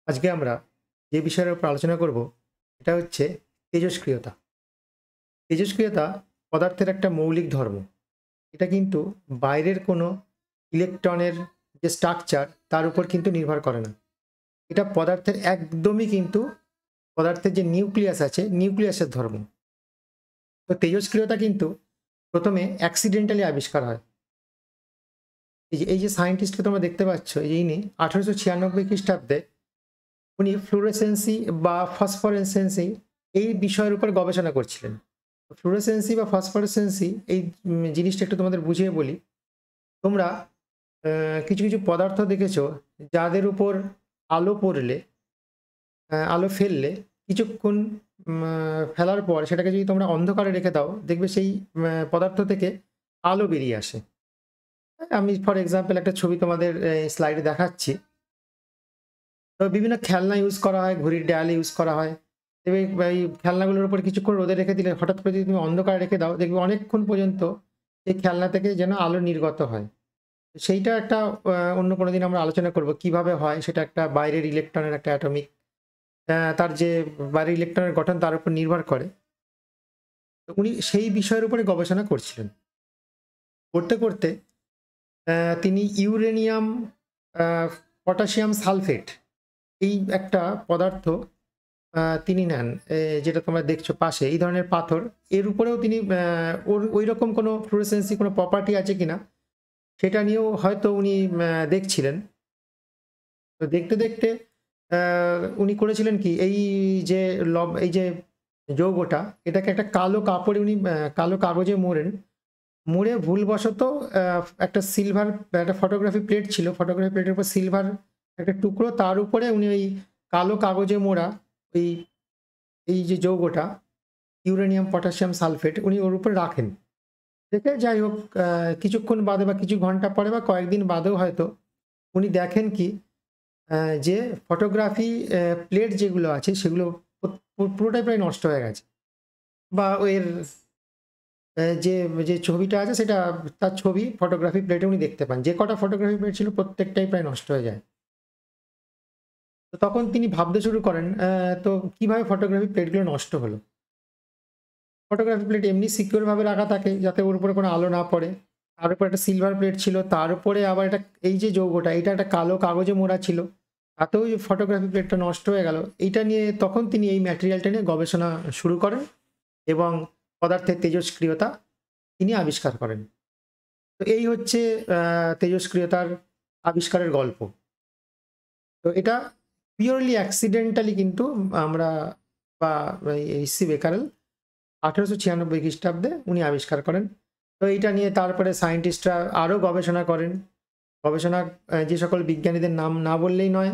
আজকে আমরা যে বিষয়ের উপর আলোচনা করব এটা হচ্ছে তেজস্ক্রিয়তা। তেজস্ক্রিয়তা পদার্থের একটা মৌলিক ধর্ম। এটা কিন্তু বাইরের কোনো ইলেকট্রনের যে স্ট্রাকচার তার উপর কিন্তু নির্ভর করে না। এটা পদার্থের একদমই কিন্তু পদার্থের যে নিউক্লিয়াস আছে নিউক্লিয়াসের ধর্ম। তো তেজস্ক্রিয়তা কিন্তু প্রথমে অ্যাক্সিডেন্টালি আবিষ্কার হয়। এই যে সায়েন্টিস্টকে তোমরা দেখতে পাচ্ছ, ইনি 1896 খ্রিস্টাব্দে উনি ফ্লুরেসেন্সি বা ফসফরেসেন্সি এই বিষয়ের উপর গবেষণা করছিলেন। ফ্লুরেসেন্সি বা ফসফরেসেন্সি এই জিনিসটা একটু তোমাদের বুঝিয়ে বলি। তোমরা কিছু কিছু পদার্থ দেখেছো যাদের উপর আলো পড়লে, আলো ফেললে কিছুক্ষণ ফেলার পর সেটাকে যদি তোমরা অন্ধকারে রেখে দাও, দেখবে সেই পদার্থ থেকে আলো বেরিয়ে আসে। আমি ফর এক্সাম্পল একটা ছবি তোমাদের স্লাইডে দেখাচ্ছি। তো বিভিন্ন খেলনা ইউজ করা হয়, ঘড়ির ডায়াল ইউজ করা হয়। দেখবে এই খেলনাগুলোর উপর কিছুক্ষণ রোদে রেখে দিলে হঠাৎ করে যদি তুমি অন্ধকারে রেখে দাও, দেখবে অনেকক্ষণ পর্যন্ত এই খেলনা থেকে যেন আলো নির্গত হয়। সেইটা একটা অন্য কোনো দিন আমরা আলোচনা করব কিভাবে হয়। সেটা একটা বাইরের ইলেকট্রনের একটা অ্যাটমিক, তার যে বাইরের ইলেকট্রনের গঠন তার উপর নির্ভর করে। তো উনি সেই বিষয়ের উপরে গবেষণা করছিলেন। করতে করতে তিনি ইউরেনিয়াম পটাশিয়াম সালফেট এই একটা পদার্থ তিনি নেন, যেটা তোমরা দেখছো পাশে এই ধরনের পাথর। এর উপরেও তিনি ওর ওই রকম কোনো ফ্লুরেসেন্সি কোনো প্রপার্টি আছে কিনা সেটা নিয়েও হয়তো উনি দেখছিলেন। তো দেখতে দেখতে উনি করেছিলেন কি, এই যে যৌগটা এটাকে একটা কালো কাপড়ে উনি কালো কাগজে মুড়ে ভুলবশত একটা সিলভার একটা ফটোগ্রাফি প্লেট ছিল, ফটোগ্রাফি প্লেটের উপর সিলভার একটা টুকরো, তার উপরে উনি ওই কালো কাগজে মোড়া ওই এই যে যৌগটা ইউরেনিয়াম পটাশিয়াম সালফেট উনি ওর উপরে রাখেন। দেখে যাই হোক, কিছুক্ষণ বাদে বা কিছু ঘন্টা পরে বা কয়েকদিন বাদেও হয়তো উনি দেখেন কি, যে ফটোগ্রাফি প্লেট যেগুলো আছে সেগুলো পুরোটাই প্রায় নষ্ট হয়ে গেছে। বা এর যে যে ছবিটা আছে সেটা তার ছবি ফটোগ্রাফি প্লেটে উনি দেখতে পান। যে কটা ফটোগ্রাফি প্লেট ছিল প্রত্যেকটাই প্রায় নষ্ট হয়ে যায়। তো তখন তিনি ভাবতে শুরু করেন, তো কিভাবে ফটোগ্রাফি প্লেটগুলো নষ্ট হলো। ফটোগ্রাফি প্লেট এমনি সিকিউর ভাবে রাখা থাকে যাতে ওর উপরে কোনো আলো না পড়ে। তার উপর একটা সিলভার প্লেট ছিল, তার উপরে আবার এটা এই যে যৌগটা এটা একটা কালো কাগজে মোড়া ছিল, তাতেও ফটোগ্রাফি প্লেটটা নষ্ট হয়ে গেল। এইটা নিয়ে তখন তিনি এই ম্যাটেরিয়ালটা নিয়ে গবেষণা শুরু করেন এবং পদার্থের তেজস্ক্রিয়তা তিনি আবিষ্কার করেন। তো এই হচ্ছে তেজস্ক্রিয়তার আবিষ্কারের গল্প। তো এটা পিওরলি অ্যাক্সিডেন্টালি কিন্তু আমরা বা এইচ.সি. বেকারেল 1896 খ্রিস্টাব্দে উনি আবিষ্কার করেন। তো এইটা নিয়ে তারপরে সায়েন্টিস্টরা আরও গবেষণা করেন। গবেষণা যে সকল বিজ্ঞানীদের নাম না বললেই নয়,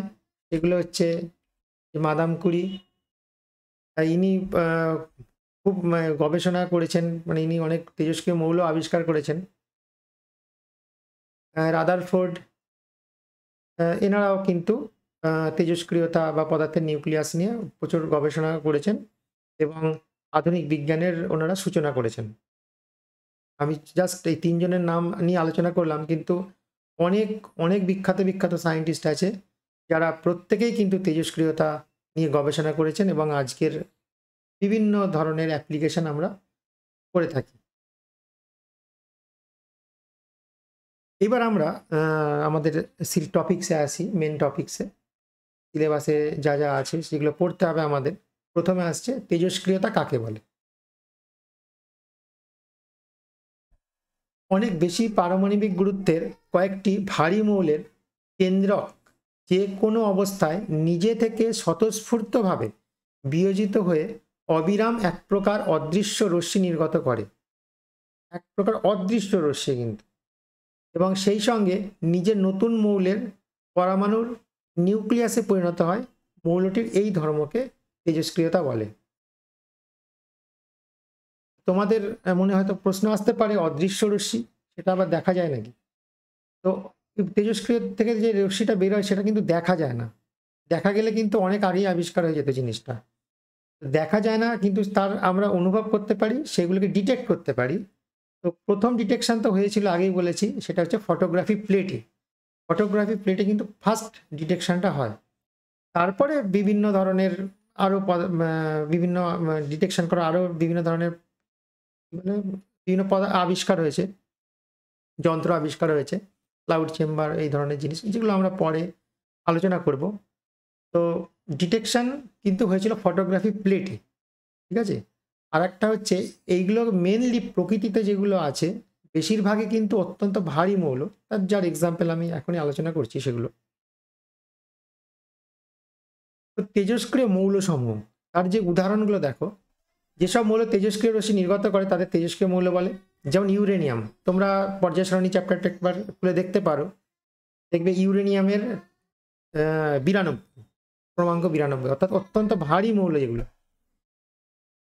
এগুলো হচ্ছে মাদাম কুরি। ইনি খুব গবেষণা করেছেন, মানে ইনি অনেক তেজস্ক্রিয় মৌল আবিষ্কার করেছেন। রাদারফোর্ড, এনারাও কিন্তু তেজস্ক্রিয়তা বা পদার্থের নিউক্লিয়াস নিয়ে প্রচুর গবেষণা করেছেন এবং আধুনিক বিজ্ঞানের ওনারা সূচনা করেছেন। আমি জাস্ট এই তিনজনের নাম নিয়ে আলোচনা করলাম, কিন্তু অনেক অনেক বিখ্যাত বিখ্যাত সায়েন্টিস্ট আছে যারা প্রত্যেকেই কিন্তু তেজস্ক্রিয়তা নিয়ে গবেষণা করেছেন এবং আজকের বিভিন্ন ধরনের অ্যাপ্লিকেশন আমরা করে থাকি। এবার আমরা আমাদের টপিক্সে আসি, মেন টপিক্সে। সিলেবাসে যা যা আছে সেগুলো পড়তে হবে আমাদের। প্রথমে আসছে তেজস্ক্রিয়তা কাকে বলে। অনেক বেশি পারমাণবিক গুরুত্বের কয়েকটি ভারী মৌলের কেন্দ্রক যে কোনো অবস্থায় নিজে থেকে স্বতঃস্ফূর্তভাবে বিয়োজিত হয়ে অবিরাম এক প্রকার অদৃশ্য রশ্মি নির্গত করে, এক প্রকার অদৃশ্য রশ্মি কিন্তু, এবং সেই সঙ্গে নিজের নতুন মৌলের পরমাণুর নিউক্লিয়াসে পরিণত হয়। মৌলটির এই ধর্মকে তেজস্ক্রিয়তা বলে। তোমাদের মনে হয়তো প্রশ্ন আসতে পারে অদৃশ্য রশ্মি সেটা আবার দেখা যায় নাকি। তো তেজস্ক্রিয় থেকে যে রশ্মিটা বের হয় সেটা কিন্তু দেখা যায় না। দেখা গেলে কিন্তু অনেক আগেই আবিষ্কার হয়ে যেত জিনিসটা। দেখা যায় না কিন্তু তার আমরা অনুভব করতে পারি, সেগুলোকে ডিটেক্ট করতে পারি। তো প্রথম ডিটেকশন তো হয়েছিল আগেই বলেছি, সেটা হচ্ছে ফটোগ্রাফি প্লেটে। ফটোগ্রাফি প্লেটে কিন্তু ফার্স্ট ডিটেকশনটা হয়। তারপরে বিভিন্ন ধরনের আরো বিভিন্ন ডিটেকশন করা আরো বিভিন্ন ধরনের মানে বিভিন্ন আবিষ্কার হয়েছে, যন্ত্র আবিষ্কার হয়েছে, ক্লাউড চেম্বার এই ধরনের জিনিস, যেগুলো আমরা পরে আলোচনা করব। তো ডিটেকশন কিন্তু হয়েছিল ফটোগ্রাফি প্লেটে, ঠিক আছে। আর একটা হচ্ছে এইগুলো মেনলি প্রকৃতিতে যেগুলো আছে বেশিরভাগই কিন্তু অত্যন্ত ভারী মৌল, তার যার এক্সাম্পল আমি এখনই আলোচনা করছি সেগুলো। তো তেজস্ক্রিয় মৌলসমূহ তার যে উদাহরণগুলো দেখো, যেসব মৌল তেজস্ক্রিয় রশ্মি নির্গত করে তাদের তেজস্ক্রিয় মৌল বলে। যেমন ইউরেনিয়াম, তোমরা পর্যায় সারণী চ্যাপ্টারটা একবার খুলে দেখতে পারো, দেখবে ইউরেনিয়ামের 92 ক্রমাঙ্ক 92, অর্থাৎ অত্যন্ত ভারী মৌল যেগুলো।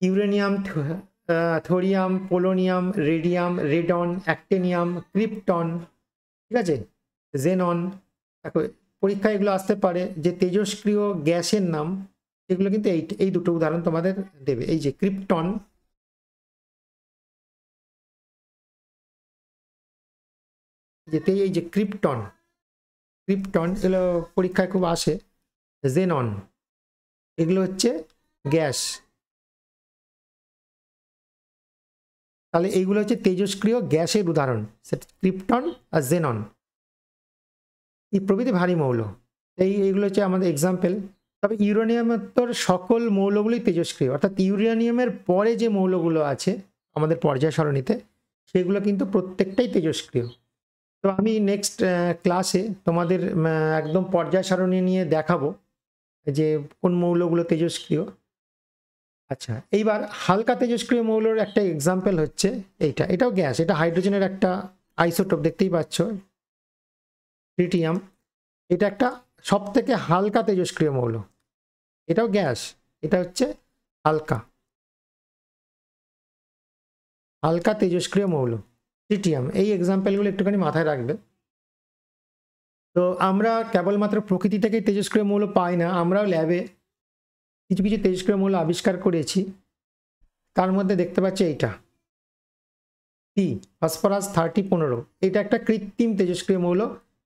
Uranium, thorium, polonium, radium, radon, actinium, krypton, ঠিক আছে, জেনন। দেখো পরীক্ষায় এগুলো আসতে পারে যে তেজস্ক্রিয় গ্যাসের নাম, এগুলো কিন্তু এই দুটো উদাহরণ তোমাদের দেবে। এই যে ক্রিপ্টন, এই যে ক্রিপ্টন এগুলো পরীক্ষায় খুব আসে। জেনন, এগুলো হচ্ছে গ্যাস। তাহলে এইগুলো হচ্ছে তেজস্ক্রিয় গ্যাসের উদাহরণ, ক্রিপ্টন আর জেনন, এই প্রভৃতি ভারী মৌল। এইগুলো হচ্ছে আমাদের এক্সাম্পল। তবে ইউরেনিয়ামের তোর সকল মৌলগুলোই তেজস্ক্রিয়, অর্থাৎ ইউরেনিয়ামের পরে যে মৌলগুলো আছে আমাদের পর্যায় সারণীতে সেগুলো কিন্তু প্রত্যেকটাই তেজস্ক্রিয়। তো আমি নেক্সট ক্লাসে তোমাদের একদম পর্যায় সারণী নিয়ে দেখাবো যে কোন মৌলগুলো তেজস্ক্রিয়। আচ্ছা, এইবার হালকা তেজস্ক্রিয় মৌলের একটা এক্সাম্পল হচ্ছে এটাও গ্যাস, এটা হাইড্রোজেনের একটা আইসোটোপ, দেখতেই পাচ্ছ, ট্রিটিয়াম। এটা একটা সব থেকে হালকা তেজস্ক্রিয় মৌল, এটাও গ্যাস, এটা হচ্ছে হালকা তেজস্ক্রিয় মৌল ট্রিটিয়াম। এই এক্সাম্পলগুলো একটুখানি মাথায় রাখবে। তো আমরা কেবলমাত্র প্রকৃতি থেকেই তেজস্ক্রিয় মৌল পাই না, আমরাও ল্যাবে কিছু কিছু তেজস্ক্রিয় মৌল আবিষ্কার করেছি। তার মধ্যে দেখতে পাচ্ছি এইটা ফসফরাস 3015, এটা একটা কৃত্রিম তেজস্ক্রিয় মৌল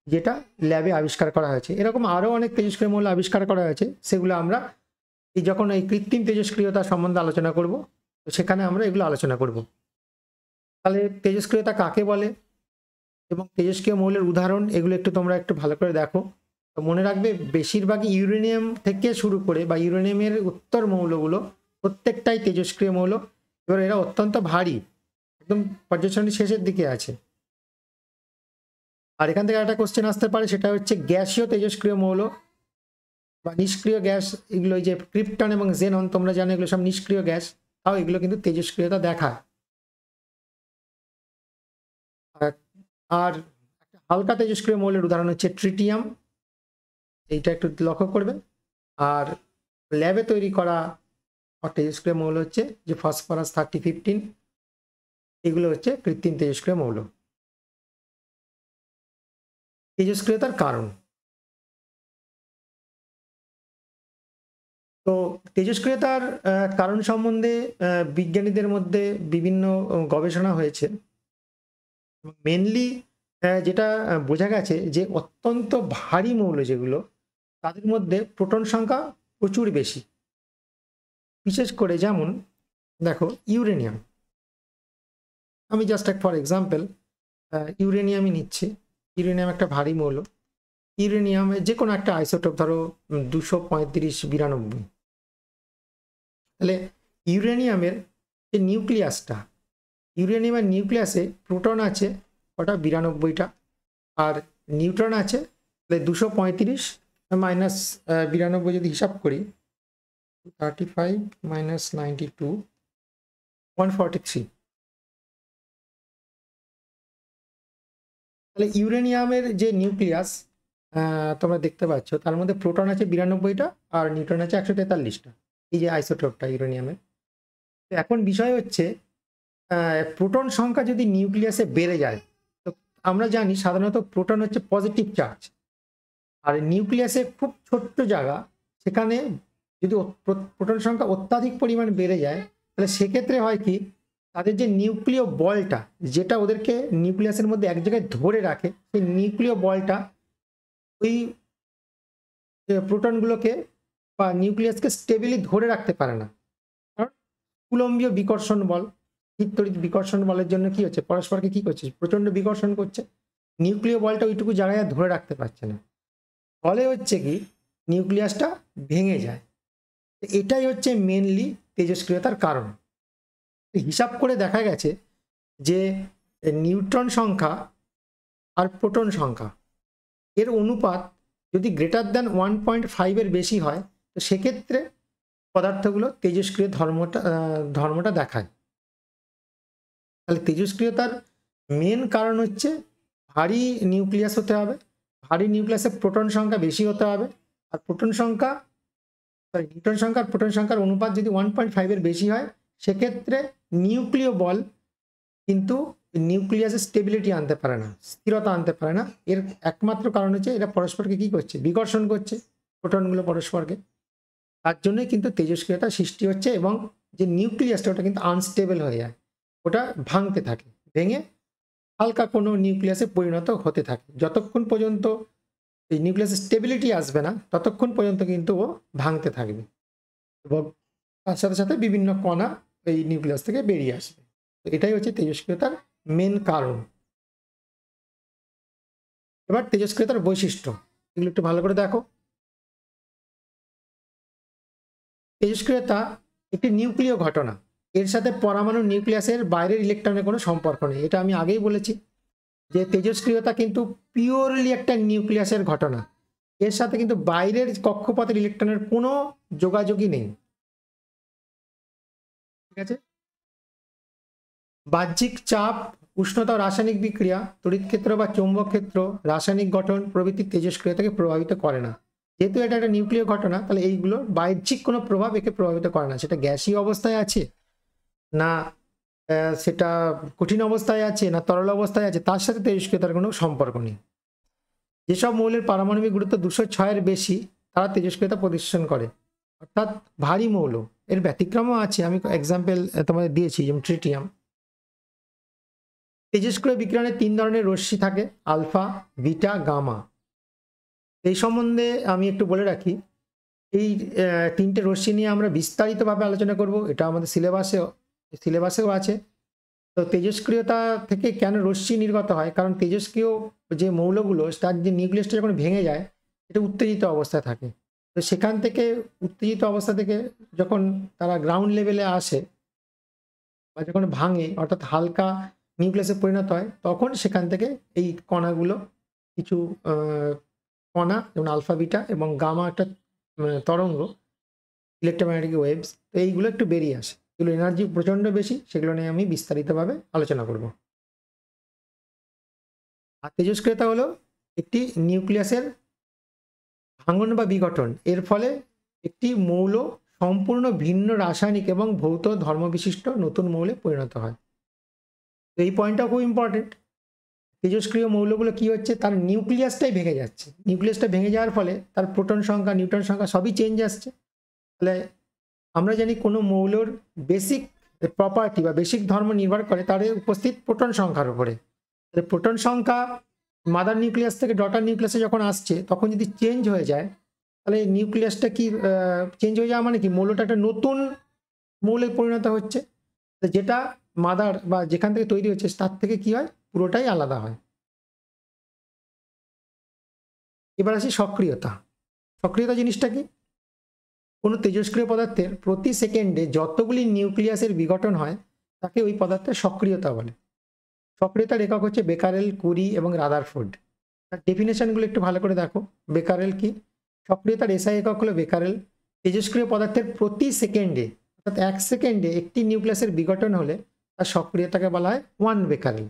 যেটা ল্যাবে আবিষ্কার করা হয়েছে। এরকম আরও অনেক তেজস্ক্রিয় মৌল আবিষ্কার করা হয়েছে, সেগুলো আমরা যখন এই কৃত্রিম তেজস্ক্রিয়তা সম্বন্ধে আলোচনা করব তো সেখানে আমরা এগুলো আলোচনা করব। তাহলে তেজস্ক্রিয়তা কাকে বলে এবং তেজস্ক্রিয় মৌলের উদাহরণ এগুলো একটু তোমরা একটু ভালো করে দেখো। তো মনে রাখবে বেশিরভাগই ইউরেনিয়াম থেকে শুরু করে বা ইউরেনিয়ামের উত্তর মৌলগুলো প্রত্যেকটাই তেজস্ক্রিয় মৌল। এবার এরা অত্যন্ত ভারী, একদম পর্যায় সারণীর শেষের দিকে আছে। আর এখান থেকে একটা কোশ্চেন আসতে পারে, সেটা হচ্ছে গ্যাসীয় তেজস্ক্রিয় মৌল বা নিষ্ক্রিয় গ্যাস। এগুলো যে ক্রিপ্টন এবং জেনন, তোমরা জানো এগুলো সব নিষ্ক্রিয় গ্যাস, তাও এগুলো কিন্তু তেজস্ক্রিয়তা দেখায়। আর একটা হালকা তেজস্ক্রিয় মৌলের উদাহরণ হচ্ছে ট্রিটিয়াম, এইটা একটু লক্ষ্য করবে। আর ল্যাবে তৈরি করা তেজস্ক্রিয় মৌল হচ্ছে যে ফসফরাস 3015, এগুলো হচ্ছে কৃত্রিম তেজস্ক্রিয় মৌল। তেজস্ক্রিয়তার কারণ, তো তেজস্ক্রিয়তার কারণ সম্বন্ধে বিজ্ঞানীদের মধ্যে বিভিন্ন গবেষণা হয়েছে। মেনলি যেটা বোঝা গেছে যে অত্যন্ত ভারী মৌল যেগুলো তাদের মধ্যে প্রোটন সংখ্যা প্রচুর বেশি। বিশেষ করে যেমন দেখো ইউরেনিয়াম, আমি জাস্ট ফর এক্সাম্পল ইউরেনিয়ামই নিচ্ছি। ইউরেনিয়াম একটা ভারী মৌল। ইউরেনিয়ামের যে কোনো একটা আইসোটোপ ধরো 235-92, তাহলে ইউরেনিয়ামের যে নিউক্লিয়াসটা, ইউরেনিয়ামের নিউক্লিয়াসে প্রোটন আছে ওটা 92টা, আর নিউট্রন আছে তাহলে 235 মাইনাস 92 যদি হিসাব করি 35 মাইনাস 92 143। তাহলে ইউরেনিয়ামের যে নিউক্লিয়াস তোমরা দেখতে পাচ্ছ তার মধ্যে প্রোটন আছে 92টা আর নিউট্রন আছে 143টা, এই যে আইসোটোপটা ইউরেনিয়ামের। তো এখন বিষয় হচ্ছে প্রোটন সংখ্যা যদি নিউক্লিয়াসে বেড়ে যায়, তো আমরা জানি সাধারণত প্রোটন হচ্ছে পজিটিভ চার্জ, আর নিউক্লিয়াসে খুব ছোট্ট জায়গা, সেখানে যদি প্রোটন সংখ্যা অত্যাধিক পরিমাণ বেড়ে যায় তাহলে সেক্ষেত্রে হয় কি, তাদের যে নিউক্লিয় বলটা যেটা ওদেরকে নিউক্লিয়াসের মধ্যে এক জায়গায় ধরে রাখে, সেই নিউক্লিয় বলটা ওই প্রোটনগুলোকে বা নিউক্লিয়াসকে স্টেবিলি ধরে রাখতে পারে না। কারণ কুলম্বীয় বিকর্ষণ বল, স্থিরতড়িৎ বিকর্ষণ বলের জন্য কি হচ্ছে, পরস্পরকে কি করছে, প্রচণ্ড বিকর্ষণ করছে, নিউক্লিয় বলটা ওইটুকু জায়গায় ধরে রাখতে পারছে না, ফলে হচ্ছে কি নিউক্লিয়াসটা ভেঙে যায়। এটাই হচ্ছে মেনলি তেজস্ক্রিয়তার কারণ। হিসাব করে দেখা গেছে যে নিউট্রন সংখ্যা আর প্রোটন সংখ্যা এর অনুপাত যদি গ্রেটার দ্যান 1.5 বেশি হয়, তো সেক্ষেত্রে পদার্থগুলো তেজস্ক্রিয় ধর্মটা দেখায়। তাহলে তেজস্ক্রিয়তার মেন কারণ হচ্ছে ভারী নিউক্লিয়াস হতে হবে, ভারী নিউক্লিয়াসে প্রোটন সংখ্যা বেশি হতে হবে, আর নিউট্রন সংখ্যা আর প্রোটন সংখ্যার অনুপাত যদি 1.5 বেশি হয়, সেক্ষেত্রে নিউক্লিয় বল কিন্তু নিউক্লিয়াসের স্টেবিলিটি আনতে পারে না, স্থিরতা আনতে পারে না। এর একমাত্র কারণ হচ্ছে এরা পরস্পরকে কি করছে, বিকর্ষণ করছে প্রোটনগুলো পরস্পরকে। তার জন্যই কিন্তু তেজস্ক্রিয়তা সৃষ্টি হচ্ছে, এবং যে নিউক্লিয়াসটা ওটা কিন্তু আনস্টেবল হয়ে যায়, ওটা ভাঙতে থাকে, ভেঙে হালকা কোনো নিউক্লিয়াসে পরিণত হতে থাকে। যতক্ষণ পর্যন্ত এই নিউক্লিয়াসের স্টেবিলিটি আসবে না, ততক্ষণ পর্যন্ত কিন্তু ও ভাঙতে থাকবে, এবং তার সাথে সাথে বিভিন্ন কণা এই নিউক্লিয়াস থেকে বেরিয়ে আসবে। তো এটাই হচ্ছে তেজস্ক্রিয়তার মেন কারণ। এবার তেজস্ক্রিয়তার বৈশিষ্ট্য, এগুলো একটু ভালো করে দেখো। তেজস্ক্রিয়তা একটি নিউক্লিয় ঘটনা, এর সাথে পরমাণু নিউক্লিয়াসের বাইরের ইলেকট্রনের কোনো সম্পর্ক নেই। এটা আমি আগেই বলেছি যে তেজস্ক্রিয়তা কিন্তু পিওরলি একটা নিউক্লিয়াসের ঘটনা, এর সাথে কিন্তু বাইরের কক্ষপথের ইলেকট্রনের কোনো যোগাযোগই নেই। ঠিক আছে, বাহ্যিক চাপ, উষ্ণতা ও রাসায়নিক বিক্রিয়া, তড়িৎ ক্ষেত্র বা চৌম্বক ক্ষেত্র, রাসায়নিক গঠন প্রভৃতি তেজস্ক্রিয়তাকে প্রভাবিত করে না। যেহেতু এটা একটা নিউক্লিয় ঘটনা, তাহলে এইগুলোর বাহ্যিক কোনো প্রভাব একে প্রভাবিত করে না। সেটা গ্যাসীয় অবস্থায় আছে না, সেটা কঠিন অবস্থায় আছে না তরল অবস্থায় আছে, তার সাথে তেজস্ক্রিয়তার কোনো সম্পর্ক নেই। যেসব মৌলের পারমাণবিক গুরুত্ব 206 বেশি, তারা তেজস্ক্রিয়তা প্রদর্শন করে, অর্থাৎ ভারী মৌল। এর ব্যতিক্রমও আছে, আমি এক্সাম্পল তোমাদের দিয়েছি, যেমন ট্রিটিয়াম। তেজস্ক্রিয় বিকিরণে 3 ধরনের রশ্মি থাকে, আলফা, বিটা, গামা। এই সম্বন্ধে আমি একটু বলে রাখি, এই 3টে রশ্মি নিয়ে আমরা বিস্তারিতভাবে আলোচনা করব, এটা আমাদের সিলেবাসেও আছে। তো তেজস্ক্রিয়তা থেকে কেন রশ্মি নির্গত হয়, কারণ তেজস্ক্রিয় যে মৌলগুলো তার যে নিউক্লিয়াসটা যখন ভেঙে যায়, এটা উত্তেজিত অবস্থায় থাকে। তো সেখান থেকে উত্তেজিত অবস্থা থেকে যখন তারা গ্রাউন্ড লেভেলে আসে বা যখন ভাঙে, অর্থাৎ হালকা নিউক্লিয়াসে পরিণত হয়, তখন সেখান থেকে এই কণাগুলো, কিছু কণা যেমন আলফা, বিটা এবং গামা একটা তরঙ্গ, ইলেকট্রোম্যাগনেটিক ওয়েভস, তো এইগুলো একটু বেরিয়ে আসে। এগুলো এনার্জি প্রচণ্ড বেশি, সেগুলো নিয়ে আমি বিস্তারিতভাবে আলোচনা করব। আর তেজস্ক্রিয়তা হলো একটি নিউক্লিয়াসের ভাঙন বা বিঘটন, এর ফলে একটি মৌল সম্পূর্ণ ভিন্ন রাসায়নিক এবং ভৌত ধর্মবিশিষ্ট নতুন মৌলে পরিণত হয়। তো এই পয়েন্টটা খুব ইম্পর্টেন্ট। তেজস্ক্রিয় মৌলগুলো কি হচ্ছে, তার নিউক্লিয়াসটাই ভেঙে যাচ্ছে, নিউক্লিয়াসটা ভেঙে যাওয়ার ফলে তার প্রোটন সংখ্যা, নিউট্রন সংখ্যা সবই চেঞ্জ আসছে। তাহলে আমরা জানি কোনো মৌলর বেসিক প্রপার্টি বা বেসিক ধর্ম নির্ভর করে তার উপস্থিত প্রোটন সংখ্যার উপরে। তাহলে প্রোটন সংখ্যা মাদার নিউক্লিয়াস থেকে ডটার নিউক্লিয়াসে যখন আসছে, তখন যদি চেঞ্জ হয়ে যায়, তাহলে নিউক্লিয়াসটা কি চেঞ্জ হয়ে যাওয়া মানে কি, মৌলটা একটা নতুন মৌলে পরিণত হচ্ছে, যেটা মাদার বা যেখান থেকে তৈরি হচ্ছে তার থেকে কি হয়, পুরোটাই আলাদা হয়। এবার আসি সক্রিয়তা। সক্রিয়তা জিনিসটা কি, কোনো তেজস্ক্রিয় পদার্থের প্রতি সেকেন্ডে যতগুলি নিউক্লিয়াসের বিঘটন হয়, তাকে ওই পদার্থের সক্রিয়তা বলে। সক্রিয়তার একক হচ্ছে বেকারেল, কুরি এবং রাদারফোর্ড। তার ডেফিনেশনগুলো একটু ভালো করে দেখো। বেকারেল কি, সক্রিয়তার এসআই একক হলো বেকারেল। তেজস্ক্রিয় পদার্থের প্রতি সেকেন্ডে, অর্থাৎ 1 সেকেন্ডে একটি নিউক্লিয়াসের বিঘটন হলে তার সক্রিয়তাকে বলা হয় 1 বেকারেল,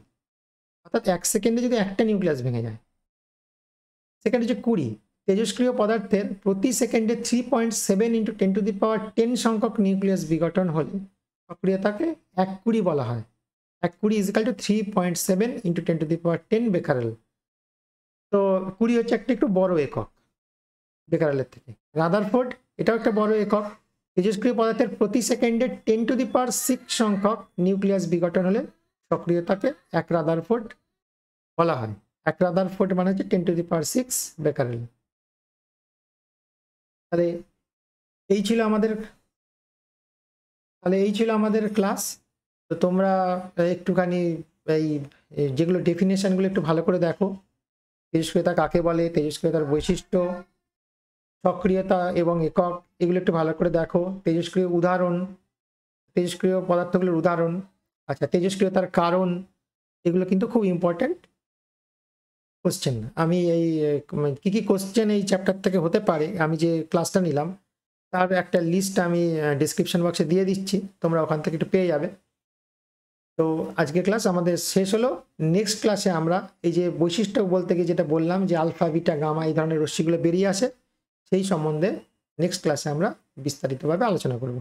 অর্থাৎ 1 সেকেন্ডে যদি একটা নিউক্লিয়াস ভেঙে যায়। সেকেন্ড হচ্ছে কুরি, তেজস্ক্রিয় পদার্থের প্রতি সেকেন্ডে 3.7 × 10⁻10 সংখ্যক নিউক্লিয়াস বিঘটন হলে সক্রিয়তাকে 1 কুরি বলা হয়। 1 কুরি = 3.7 × 10⁻10 বেকারেল। তো কুরি হচ্ছে একটু বড় একক বেকারেলের থেকে। রাদারফোর্ড, এটাও একটা বড় একক। তেজস্ক্রিয় পদার্থের প্রতি সেকেন্ডে 10⁶ সংখ্যক নিউক্লিয়াস বিঘটন হলে সক্রিয়তাকে 1 রাদারফোর্ড বলা হয়। 1 রাদারফোর্ড মানে হচ্ছে 10⁶ বেকারেল। তাহলে এই ছিল আমাদের ক্লাস। তো তোমরা একটুখানি এই যেগুলো ডেফিনেশনগুলো একটু ভালো করে দেখো। তেজস্ক্রিয়তা কাকে বলে, তেজস্ক্রিয়তার বৈশিষ্ট্য, সক্রিয়তা এবং একক, এগুলো একটু ভালো করে দেখো। তেজস্ক্রিয় পদার্থগুলোর উদাহরণ, আচ্ছা তেজস্ক্রিয়তার কারণ, এগুলো কিন্তু খুব ইম্পর্ট্যান্ট কোশ্চেন। আমি এই কি কি কোশ্চেন এই চ্যাপ্টার থেকে হতে পারে আমি যে ক্লাসটা নিলাম তার একটা লিস্ট আমি ডিসক্রিপশন বক্সে দিয়ে দিচ্ছি, তোমরা ওখান থেকে একটু পেয়ে যাবে। তো আজকের ক্লাস আমাদের শেষ হলো। নেক্সট ক্লাসে আমরা এই যে বৈশিষ্ট্য বলতে গিয়ে যেটা বললাম যে আলফা বিটা গামা এই ধরনের রশ্মিগুলো বেরিয়ে আসে, সেই সম্বন্ধে নেক্সট ক্লাসে আমরা বিস্তারিতভাবে আলোচনা করব।